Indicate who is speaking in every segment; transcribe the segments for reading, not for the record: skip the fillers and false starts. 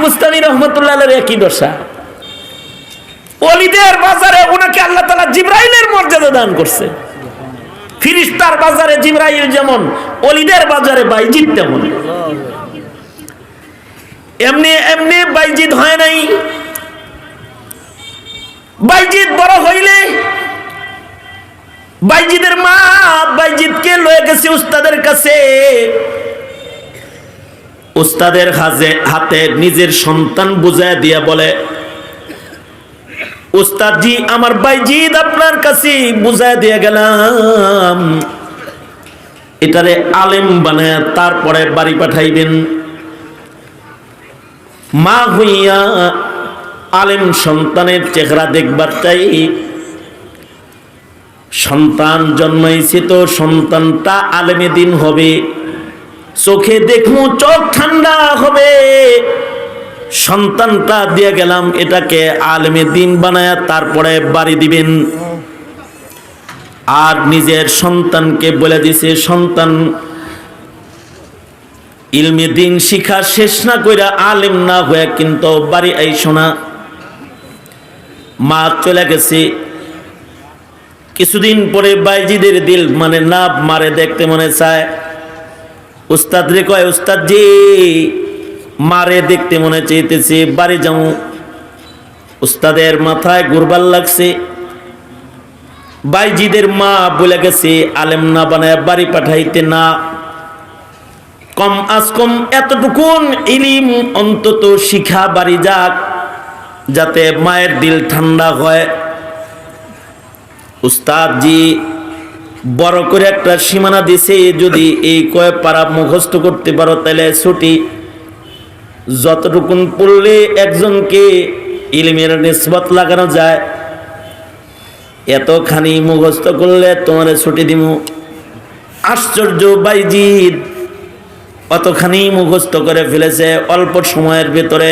Speaker 1: বুস্তামি রহমতুল্লাহ আলাইহির একই দশা। ওলিদের বাজারে ওনাকে আল্লাহ তাআলা জিবরাইলের মর্যাদা দান করছে। ফিরিস্তার বাজারে জিবরাইল যেমন, ওলিদের বাজারে বাইজিদ তেমন। এমনি এমনি বাইজিদ হয় নাই। বাইজিদ বড় হইলে বাইজিদের মা বাইজিদকে লয়ে গেছে উস্তাদের কাছে। উস্তাদের হাতে নিজের সন্তান বুঝায় দিয়া বলে, উস্তাদজি আমার বাইজিদ আপনার কাছে বুঝায় দিয়ে গেলাম, এটারে আলেম বানায় তারপরে বাড়ি পাঠাইবেন। মা হইয়া আলেম সন্তানের চেহারা দেখবার চাই। সন্তান জন্মাইছে তো সন্তানটা আলেমে দিন হবে, চোখে দেখবো চোখ ঠান্ডা হবে। সন্তানটা দিয়ে গেলাম, এটাকে আলেমে দিন বানায়া তারপরে বাড়ি দিবেন। আর নিজের সন্তানকে বলে দিছে, সন্তান ইলমে দিন শিখা শেষ না কইরা আলেম না হয়ে কিন্তু বাড়ি আইসো না। মা চলে গেছে। কিছুদিন পরে বাইজিদের দিল মানে না মারে, দেখতে মনে চায়। উস্তাদ রে কয়, উস্তাদ জি মারে দেখতে মনে চাইতেছে, বাড়ি যাও। উস্তাদের মাথায় ঘুরবার লাগছে। বাইজিদের মা বলে গেছে আলেম না বানায় বাড়ি পাঠাইতে না, কম আজ কম এতটুকুন ইলিম অন্তত শিখা বাড়ি যাক, যাতে মায়ের দিল ঠান্ডা হয়। উস্তাদ জি বড় করে একটা সীমানা দিছে, যদি এই কয় পারা মুখস্থ করতে পারো তাহলে ছুটি। যতটুকুন পড়লে একজনকে ইলমের নিসবত লাগানো যায়, এতখানি মুখস্থ করলে তোমার ছুটি দিব। আশ্চর্য, বাইজিদ অতখানি মুখস্থ করে ফেলেছে অল্প সময়ের ভেতরে।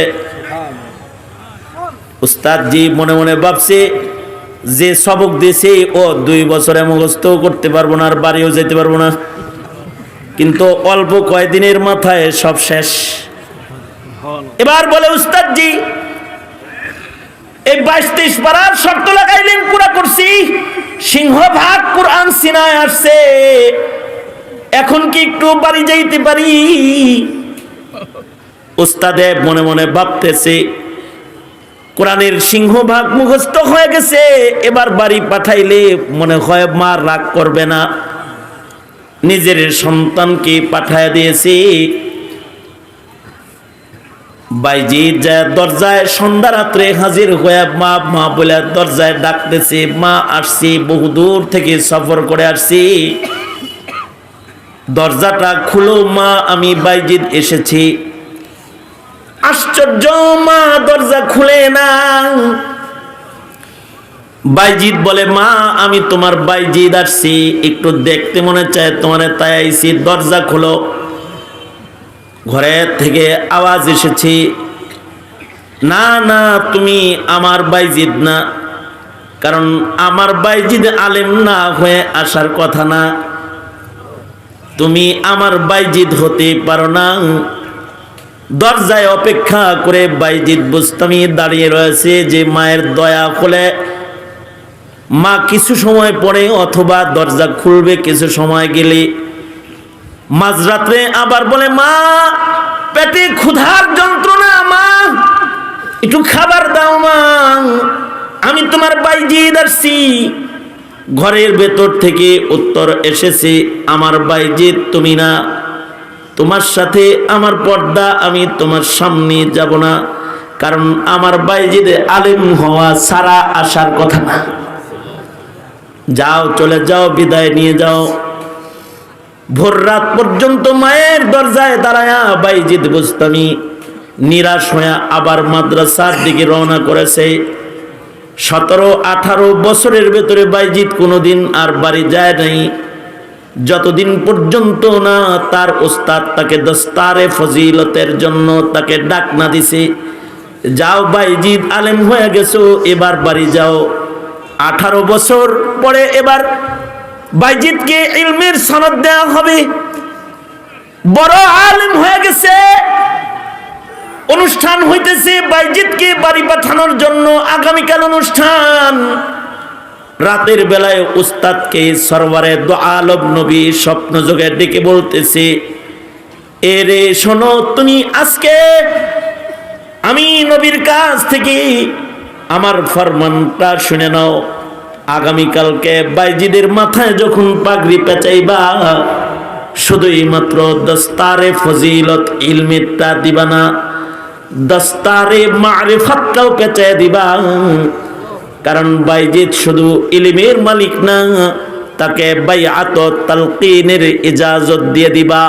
Speaker 1: উস্তাদ জি মনে মনে ভাবছে, যে সবক দিয়েছে ও 2 বছরে মুখস্থ করতে পারবো না, আর বাড়িও যেতে পারবো না। কিন্তু অল্প কয়েকদিনের মাথায় সব শেষ। এবার বলে, উস্তাদ জি এই 22-23 পারার শর্ত লাগাইলেন, পুরা করছি। সিংহভাগ কুরআন সিনায় আসছে, এখন কি একটু বাড়ি যাইতে পারি? উস্তাদে মনে মনে ভাবতেছে, কোরআনের সিংহভাগ মুখস্থ হয়ে গেছে, এবার বাড়ি পাঠাইলে মনে হয় মা রাগ করবে না। নিজের সন্তানকে পাঠায় দিয়েছে। বাইজিদ যায় দরজায়, সন্ধ্যা রাত্রে হাজির হয়ে মা মা বলে দরজায় ডাকতেছে। মা আসছি, বহুদূর থেকে সফর করে আসছি, দরজাটা খুলো মা, আমি বাইজিদ এসেছি। আশ্চর্য, মা দরজা খুলে না। বাইজিদ বলে, মা আমি তোমার বাইজিদ আসছি, একটু দেখতে মনে চায় তোমার, তাই আইছি, দরজা খোলো। ঘরের থেকে আওয়াজ এসেছে, না না তুমি আমার বাইজিদ না, কারণ আমার বাইজিদ আলেম না হয়ে আসার কথা না, তুমি আমার বাইজিদ হতে পারো না। দরজায় অপেক্ষা করে বাইজিদ বুস্তামি দাঁড়িয়ে রয়েছে যে মায়ের দয়া হলে মা কিছু সময় পরে অথবা দরজা খুলবে কিছু সময় গেলে। মাঝরাত্রে আবার বলে, মা পেটে ক্ষুধার যন্ত্রণা, মা একটু খাবার দাও মা, আমি তোমার বাইজিদ আসছি। ঘরের ভেতর থেকে উত্তর এসেছে, আমার বাইজিদ তুমি না, তোমার সাথে আমার পর্দা, আমি তোমার সামনে যাব না, কারণ আমার বাইজিদ আলেম হওয়া ছাড়া আসার কথা না। যাও, চলে যাও, বিদায় নিয়ে যাও। ভোর রাত পর্যন্ত মায়ের দরজায় দাঁড়ায়া বাইজিদ বুস্তামি নিরাশ হয়ে আবার মাদ্রাসার দিকে রওনা করেছে। 17-18 বছরের ভেতরে বাইজিদ কোনোদিন আর বাড়ি যায় নাই, যতদিন পর্যন্ত না তার ওস্তাদ তাকে দস্তারে ফজিলতের জন্য তাকে ডাক না দিছে, যাও বাইজিদ আলেম হয়ে গেছো, এবার বাড়ি যাও। 18 বছর পরে এবার বাইজিদকে ইলমের সনদ দেওয়া হবে, বড় আলেম হয়ে গেছে। অনুষ্ঠান হইতেছে বাইজিদকে বাড়ি পাঠানোর জন্য। আগামীকাল অনুষ্ঠান। রাতের বেলায় উস্তাদকে সরওয়ারে দো আলম নবী স্বপ্ন যোগে ডেকে বলতেছে, এ রে শোনো, তুমি আজকে আমি নবীর কাছ থেকে আমার ফরমানটা শুনে নাও। আগামীকালকে বাইজিদের মাথায় যখন পাগড়ি পেঁচাইবা, শুধুই মাত্র দস্তারে ফজিলত ইলমিটা দিবা না, দস্তারে মারিফাতটাও পেঁচাই দিবা। কারণ বাইজিদ শুধু ইলমের মালিক না, তাকে বাইআত তালকিনের ইজাজত দিয়ে দিবা।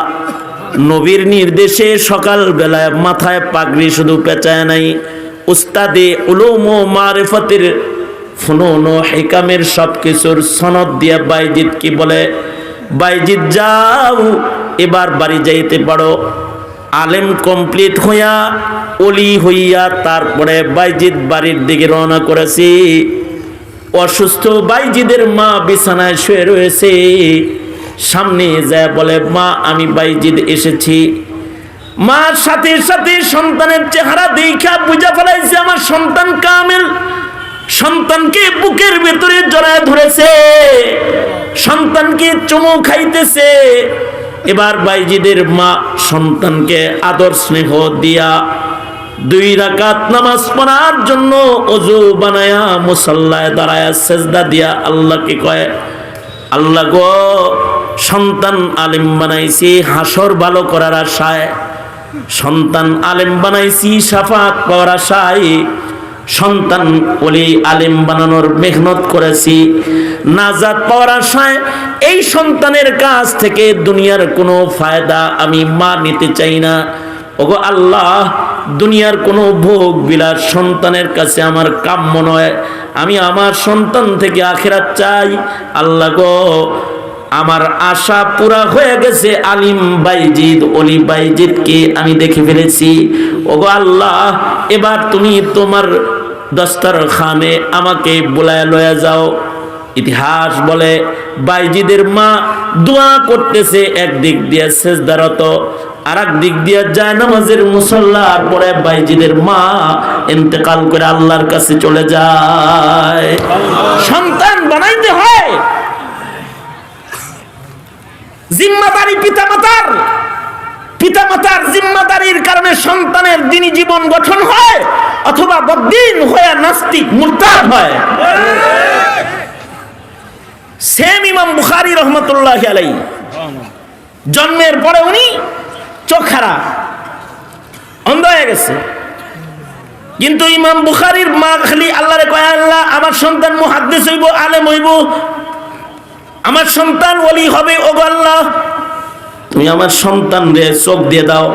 Speaker 1: নবীর নির্দেশে সকাল বেলায় মাথায় পাগড়ি শুধু পেঁচায় নাই, উস্তাদে উলুম ও মারিফতের ফুনুন ও হিকামের সব কিছুর সনদ দিয়ে বাইজিদ কি বলে, বাইজিদ যাও, এবার বাড়ি যাইতে পারো। আলেম কমপ্লিট হইয়া ওলি হইয়া তারপরে বাইজিদ বাড়ির দিকে রওনা করেছি। অসুস্থ বাইজিদের মা বিছানায় শুয়ে রয়েছে। সামনে যায় বলে, মা আমি বাইজিদ এসেছি। মার সাথে সাথে সন্তানের চেহারা দেখা বুঝা ফেলাইছে আমার সন্তান কামেল। সন্তানকে বুকের ভেতরে জড়ায় ধরেছে, সন্তানকে চুমু খাইতেছে। এবার বাইজিদের মা সন্তানকে আদর স্নেহ দিয়া 2 রাকাত নামাজ পড়ার জন্য ওযু বানায়া মুসাল্লায় দাঁড়ায়া সেজদা দিয়া আল্লাহকে কয়, আল্লাহ গো, সন্তান আলেম বানাইছি হাসর ভালো করার আশায়, সন্তান আলেম বানাইছি শাফাত পাওয়ার আশায়, সন্তান ওলি আলেম বানানোর মেহনত করেছি নাজাত পাওয়ার আশায়। এই সন্তানের কাছ থেকে দুনিয়ার কোনো ফায়দা আমি মা নিতে চাই না। ওগো আল্লাহ, দুনিয়ার কোনো ভোগ বিলাস সন্তানের কাছে আমার কাম্য নয়। আমি আমার সন্তান থেকে আখিরাত চাই। আল্লাহ গো, আমার আশা পুরা হয়ে গেছে। আলিম বাইজিদ ওলি বাইজিদকে আমি দেখে ফেলেছি। ওগো আল্লাহ, এবার তুমি তোমার দস্তরখানে আমাকে বুলায় লয়ে যাও। ইতিহাস বলে বাইজিদের মা দোয়া করতেছে, একদিক দিয়ে সেজদারত, আর এক দিক দিয়ে যায় নামাজের মুসল্লার পরে বাইজিদের মা ইন্তেকাল করে আল্লাহর কাছে চলে যায়। সন্তান বানাইতে হয়, জিম্মাদারি পিতামাতার। পিতামাতার জিম্মাদারির কারণে সন্তানের দ্বীনি জীবন গঠন হয়, অথবা বদ্দিন হয়ে নাস্তিক মুরতাদ হয়। সেম ইমাম বুখারী রহমতুল্লাহি আলাইহি, জন্মের পরে উনি চোখ খারাপ, অন্ধ হয়ে গেছে। কিন্তু ইমাম বুখারীর মা খালি আল্লাহরে কয়, আল্লাহ আমার সন্তান মুহাদ্দিস হইব, আলেম হইব, আমার সন্তান ওলি হবে। ওগো আল্লাহ, তুমি আমার সন্তান রে চোখ দিয়ে দাও।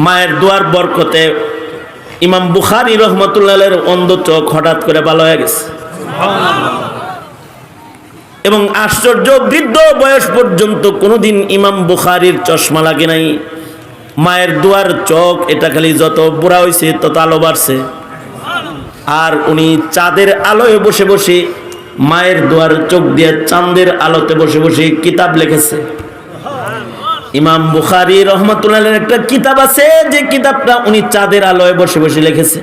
Speaker 1: মায়ের দোয়ার বরকতে ইমাম বুখারী রহমতুল্লাহের অন্ধ চোখ হঠাৎ করে ভালো হয়ে গেছে। এবং আশ্চর্য, বৃদ্ধ বয়স পর্যন্ত কোনোদিন ইমাম বুখারীর চশমা লাগে নাই। মায়ের দোয়ার চোখ এটা খালি যত বুড়া হয়েছে তত আলো বাড়ছে। আর উনি চাঁদের আলোয় বসে বসে, মায়ের দোয়ার চোখ দিয়ে চাঁদের আলোতে বসে বসে কিতাব লিখেছে। ইমাম বুখারী রহমতুল্লাহের একটা কিতাব আছে, যে কিতাবটা উনি চাঁদের আলোয় বসে বসে লিখেছে,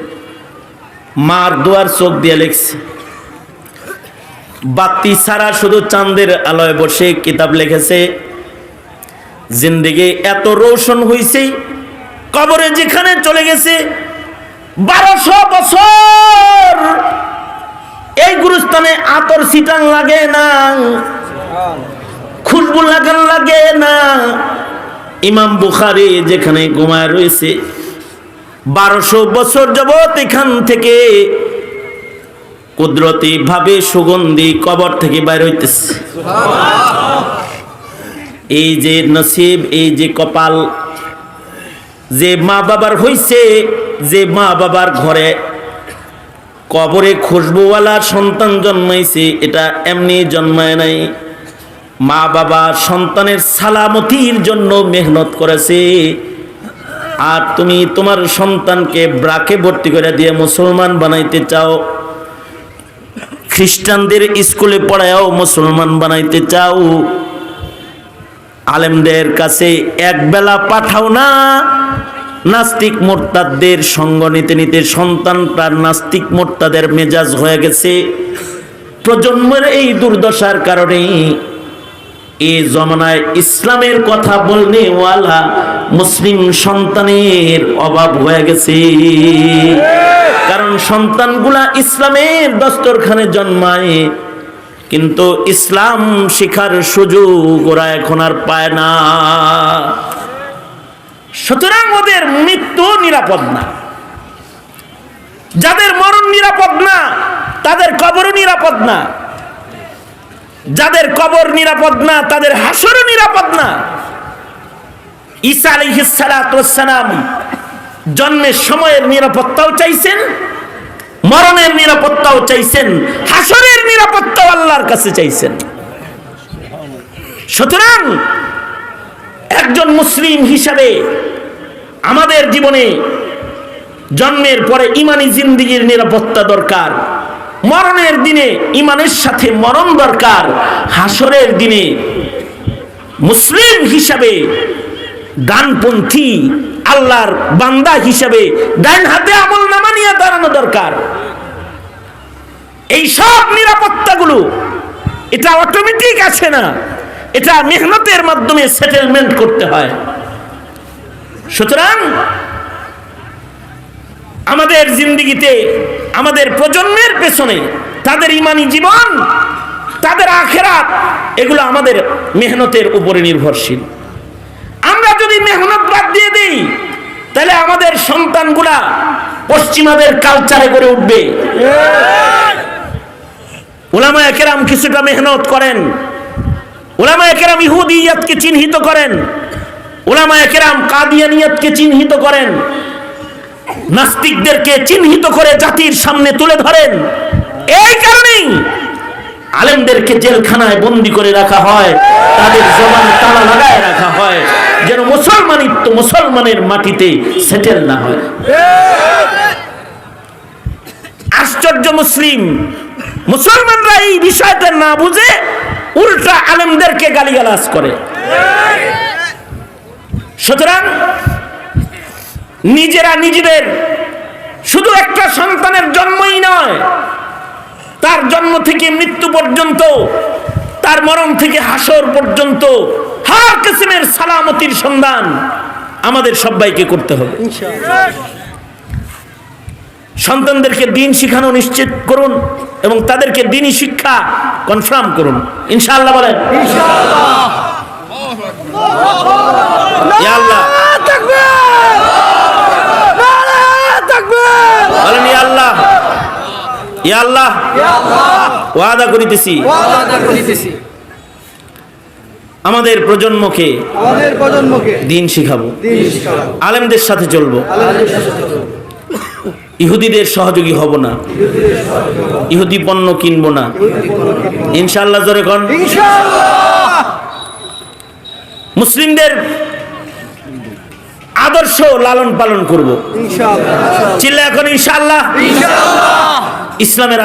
Speaker 1: মার দোয়ার চোখ দিয়ে লিখছে। বাতি ছাড়া শুধু চাঁদের আলোয় বসে কিতাব লিখেছে। জিন্দেগি এত রোশন হইছে, কবরে যেখানে চলে গেছে 1200 বছর এই গুরুস্থানে আতর ছিটান লাগে না, খুশবু লাগান লাগে না। ইমাম বুখারী যেখানে ঘুমায় রয়েছে 1200 বছর যাবত এখান থেকে কুদরতি ভাবে সুগন্ধি কবর থেকে বাইর হইতেছে। এই যে নসিব, এই যে কপাল, যে মা বাবার হইছে, যে মা বাবার ঘরে কবরে খুশবুওয়ালা সন্তান জন্মাইছে, এটা এমনি জন্মায় নাই। মা বাবা সন্তানের সালামতির জন্য মেহনত করেছে। আর তুমি তোমার সন্তানকে ব্রাকে ভর্তি করে দিয়ে মুসলমান বানাইতে চাও, খ্রিস্টানদের স্কুলে পড়ায়ও মুসলমান বানাইতে চাও, আলেমদের কাছে এক বেলা পাঠাও না, নাস্তিক মোরতাদদের সঙ্গ নিতে নিতে সন্তানটা নাস্তিক মোরতাদের মেজাজ হয়ে গেছে। প্রজন্মের এই দুর্দশার কারণে এই জমানায় ইসলামের কথা বলনে ওয়ালা মুসলিম সন্তানের অভাব হয়ে গেছে। কারণ সন্তানগুলা ইসলামের দস্তরখানে জন্মায়, কিন্তু ইসলাম শেখার সুযোগ ওরা এখন আর পায় না। সুতরাং ওদের মৃত্যু নিরাপদ না। যাদের মরণ নিরাপদ না তাদের কবরও নিরাপদ না, যাদের কবর নিরাপদ না তাদের হাসরও নিরাপদ না। ঈসা আলাইহিস সালাতু ওয়াস সালাম জন্মের সময়ের নিরাপত্তাও চাইছেন, মরণের নিরাপত্তাও চাইছেন, হাসরের নিরাপত্তাও আল্লাহর কাছে চাইছেন। সুতরাং একজন মুসলিম হিসাবে আমাদের জীবনে জন্মের পরে ইমানি জিন্দেগির নিরাপত্তা দরকার, মরণের দিনে ইমানের সাথে মরণ দরকার, হাসরের দিনে মুসলিম হিসাবে ডানপন্থী আল্লাহর বান্দা হিসাবে ডান হাতে আমল নামা নিয়ে দাঁড়ানো দরকার। এই সব নিরাপত্তাগুলো এটা অটোমেটিক আসে না, এটা মেহনতের মাধ্যমে সেটেলমেন্ট করতে হয়। সুতরাং আমাদের জিন্দেগিতে আমাদের প্রজন্মের পেছনে তাদের ইমানি জীবন, তাদের আখিরাত, এগুলো আমাদের মেহনতের উপরে নির্ভরশীল। আমরা যদি মেহনত বাদ দিয়ে দিই তাহলে আমাদের সন্তানগুলা পশ্চিমাদের কালচারে গড়ে উঠবে। উলামায়ে কেরাম কিছুটা মেহনত করেন, উলামায়ে কেরাম ইহুদিয়াতকে চিহ্নিত করেন, উলামায়ে কেরাম কাদিয়ানিয়াতকে চিহ্নিত করেন, নাস্তিকদেরকে চিহ্নিত করে জাতির সামনে তুলে ধরেন। এই কারণেই আলেমদেরকে জেলখানায় বন্দী করে রাখা হয়, তাদের জবান তালা লাগায় রাখা হয়, যেন মুসলমানিত্ব মুসলমানের মাটিতে সেটেল না হয়। আশ্চর্য, মুসলমানরা এই বিষয়টা না বুঝে উল্টা আলেমদেরকে গালিগালাজ করে। সুতরাং নিজেরা নিজেদের শুধু একটা সন্তানের জন্মই নয়, তার জন্ম থেকে মৃত্যু পর্যন্ত, তার মরণ থেকে হাসর পর্যন্ত হর কিসমের সালামতির সন্ধান আমাদের সবাইকে করতে হবে। সন্তানদেরকে দ্বীন শিখানো নিশ্চিত করুন এবং তাদেরকে দ্বীনি শিক্ষা কনফার্ম করুন, ইনশাআল্লাহ। বলেন ইনশাআল্লাহ। ইয়া আল্লাহ, বলেন ইয়া আল্লাহ, ইয়া আল্লাহ, ওয়াদা করিতেছি আমাদের প্রজন্মকে দ্বীন শিখাবো, আলেমদের সাথে চলবো, ইহুদিদের সহযোগী হব না, ইহুদি পণ্য কিনবো না, ইনশাআল্লাহ। জোরে কোন মুসলিমদের আদর্শ লালন পালন করব, চিল্লা এখন ইনশাআল্লাহ। ইসলামের